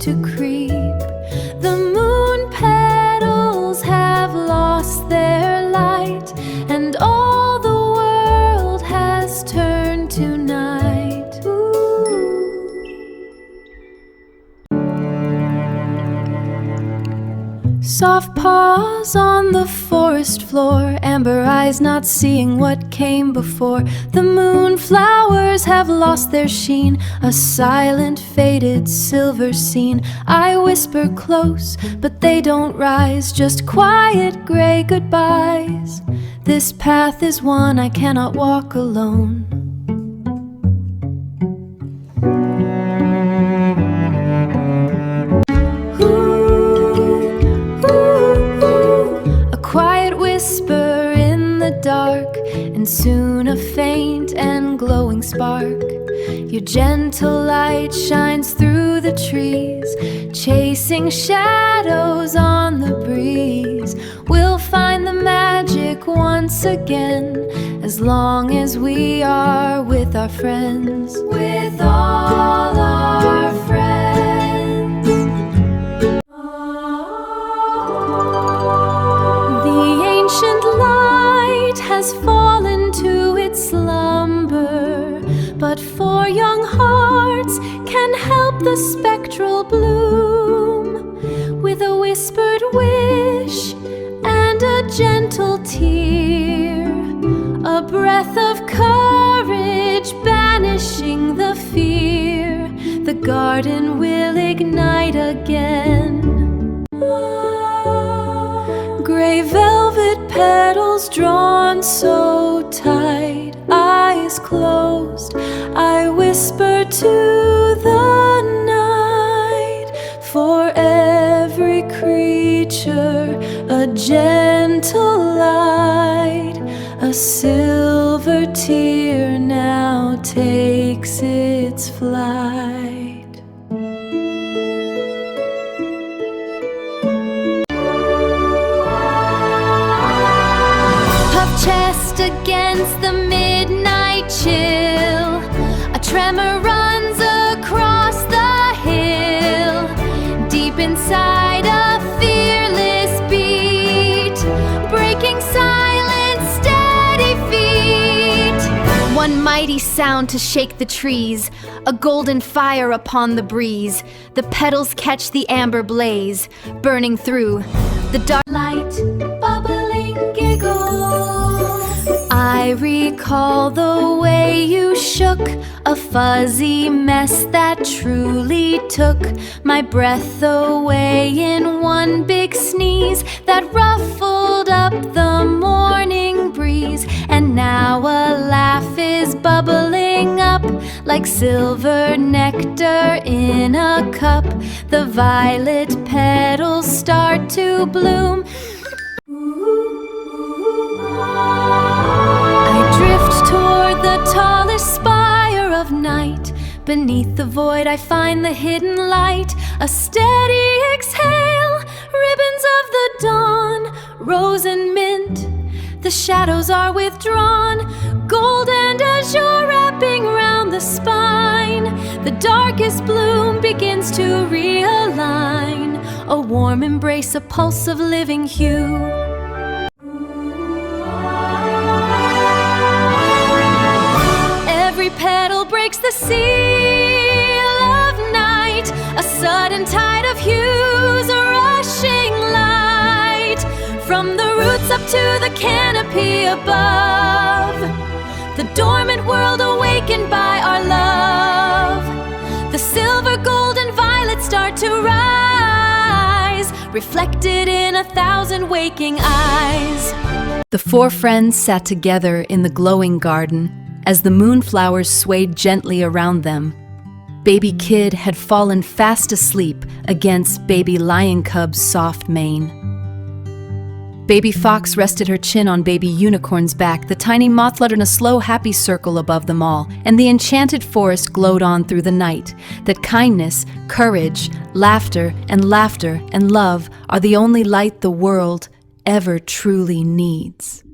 to creep. The moon petals have lost their light, and all the world has turned to night. Soft paws on the forest floor, amber eyes not seeing what came before. The moonflowers have lost their sheen, a silent, faded silver scene. I whisper close, but they don't rise, just quiet gray goodbyes. This path is one I cannot walk alone. Whisper in the dark, and soon a faint and glowing spark. Your gentle light shines through the trees, chasing shadows on the breeze. We'll find the magic once again, as long as we are with our friends. With all our friends. Has fallen to its slumber, but four young hearts can help the spectral bloom. With a whispered wish and a gentle tear, a breath of courage banishing the fear, the garden will ignite again. Gray velvet petals drawn so tight, eyes closed, I whisper to the night. For every creature, a gentle light, a silver tear now takes its flight. Chest against the midnight chill, a tremor runs across the hill. Deep inside a fearless beat, breaking silence, steady feet. One mighty sound to shake the trees, a golden fire upon the breeze. The petals catch the amber blaze, burning through the dark light, bubbling giggle. I recall the way you shook, a fuzzy mess that truly took my breath away in one big sneeze that ruffled up the morning breeze. And now a laugh is bubbling up like silver nectar in a cup. The violet petals start to bloom. Toward the tallest spire of night, beneath the void I find the hidden light. A steady exhale, ribbons of the dawn, rose and mint, the shadows are withdrawn. Gold and azure wrapping round the spine, the darkest bloom begins to realign. A warm embrace, a pulse of living hue. Every petal breaks the seal of night, a sudden tide of hues, a rushing light. From the roots up to the canopy above, the dormant world awakened by our love. The silver, gold, and violet start to rise, reflected in 1,000 waking eyes. The four friends sat together in the glowing garden, as the moonflowers swayed gently around them. Baby Kid had fallen fast asleep against baby Lion Cub's soft mane. Baby Fox rested her chin on baby Unicorn's back, the tiny moth fluttered in a slow, happy circle above them all, and the enchanted forest glowed on through the night, that kindness, courage, laughter, and love are the only light the world ever truly needs.